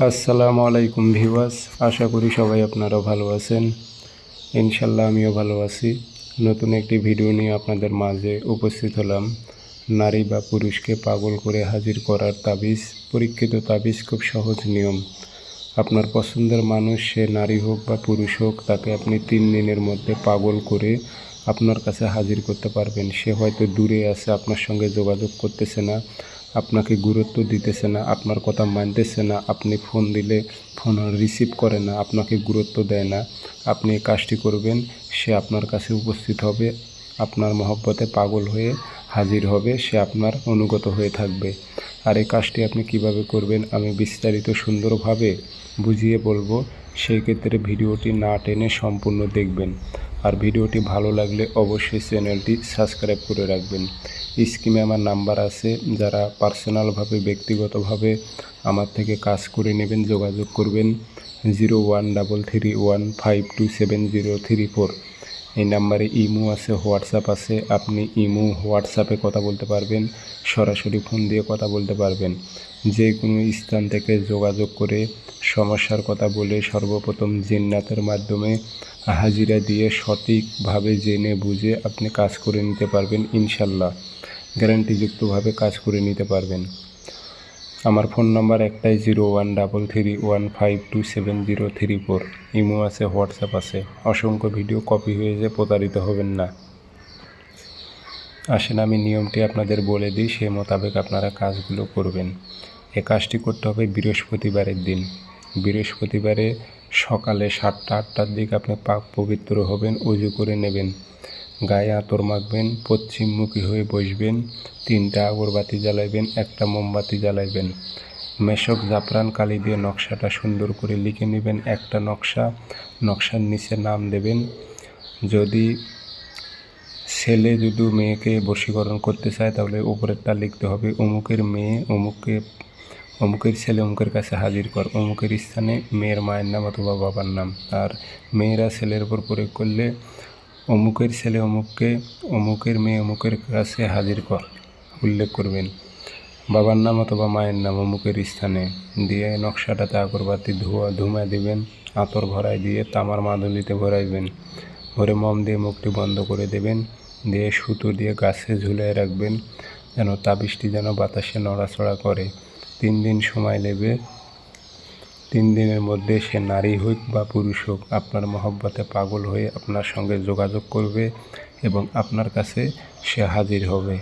আসসালামু আলাইকুম ভিউয়ার্স, আশা করি সবাই আপনারা ভালো আছেন। ইনশাল্লাহ আমিও ভালো আছি। নতুন একটি ভিডিও নিয়ে আপনাদের মাঝে উপস্থিত হলাম। নারী বা পুরুষকে পাগল করে হাজির করার তাবিজ। পরীক্ষিত তাবিজ, খুব সহজ নিয়ম। আপনার পছন্দের মানুষ, সে নারী হোক বা পুরুষ হোক, তাকে আপনি 3 দিনের মধ্যে পাগল করে আপনার কাছে হাজির করতে পারবেন। সে হয়তো দূরে আছে, আপনার সঙ্গে যোগাযোগ করতেছে না, আপনাকে গুরুত্ব দিতেছে না, আপনার কথা মানতেছে না, আপনি ফোন দিলে ফোন রিসিভ করে না, আপনাকে গুরুত্ব দেয় না। আপনি এই কাজটি করবেন, সে আপনার কাছে উপস্থিত হবে, আপনার মহব্বতে পাগল হয়ে হাজির হবে, সে আপনার অনুগত হয়ে থাকবে। আর এই কাজটি আপনি কিভাবে করবেন আমি বিস্তারিত সুন্দরভাবে বুঝিয়ে বলবো। সেই ক্ষেত্রে ভিডিওটি না টেনে সম্পূর্ণ দেখবেন। আর ভিডিওটি ভালো লাগলে অবশ্যই চ্যানেলটি সাবস্ক্রাইব করে রাখবেন। স্ক্রিনে আমার নাম্বার আছে, যারা পার্সোনালভাবে ব্যক্তিগতভাবে আমার থেকে কাজ করে নেবেন যোগাযোগ করবেন 013315270334। এই নাম্বারে ইমো আছে, হোয়াটসঅ্যাপ আছে। আপনি ইমো হোয়াটসঅ্যাপে কথা বলতে পারবেন, সরাসরি ফোন দিয়ে কথা বলতে পারবেন। যে কোনো স্থান থেকে যোগাযোগ করে সমস্যার কথা বলে সর্বপ্রথম জিন্নাতের মাধ্যমে হাজিরা দিয়ে সঠিকভাবে জেনে বুঝে আপনি কাজ করে নিতে পারবেন। ইনশাল্লাহ গ্যারান্টিযুক্তভাবে কাজ করে নিতে পারবেন। আমার ফোন নাম্বার একটাই, 013315270334। ইমো আছে, হোয়াটসঅ্যাপ আছে। অসংখ্য ভিডিও কপি হয়েছে, প্রতারিত হবেন না। আসেন আমি নিয়মটি আপনাদের বলে দিই, সেই মোতাবেক আপনারা কাজগুলো করবেন। এ কাজটি করতে হবে বৃহস্পতিবারের দিন। বৃহস্পতিবারে সকালে 7টা-8টার দিকে আপনি পাক পবিত্র হবেন, অজু করে নেবেন, গায়ে আতর মাখবেন, পশ্চিমমুখী হয়ে বসবেন, 3টা আগরবাতি জ্বালাইবেন, 1টা মোমবাতি জ্বালাইবেন। মেশক জাফরান কালি দিয়ে নকশাটা সুন্দর করে লিখে নেবেন। একটা নকশার নিচে নাম দেবেন। যদি ছেলে যদি মেয়েকে বশীকরণ করতে চায় তাহলে উপরেরটা লিখতে হবে, অমুকের মেয়ে অমুকের ছেলে অমুকের কাছে হাজির কর, অমুকের স্থানে মেয়ের মায়ের নাম অথবা বাবার নাম। আর মেয়েরা ছেলের উপর প্রয়োগ করলে অমুকের ছেলে অমুককে, অমুকের মেয়ে অমুকের কাছে হাজির কর উল্লেখ করবেন। বাবার নাম অথবা মায়ের নাম অমুকের স্থানে দিয়ে নকশাটাতে আগরবাতি ধুমা দিবেন, আতর ভরাই দিয়ে তামার মাদুলিতে ভরাইবেন। ভরে মম দিয়ে মুখটি বন্ধ করে দেবেন, দিয়ে সুতো দিয়ে গাছে ঝুলিয়ে রাখবেন, যেন তাবিজটি যেন বাতাসে নড়াচড়া করে। 3 দিন সময় নেবে। 3 দিনের মধ্যে সে নারী হোক বা পুরুষ হোক, আপনার মহব্বতে পাগল হয়ে আপনার সঙ্গে যোগাযোগ করবে এবং আপনার কাছে সে হাজির হবে।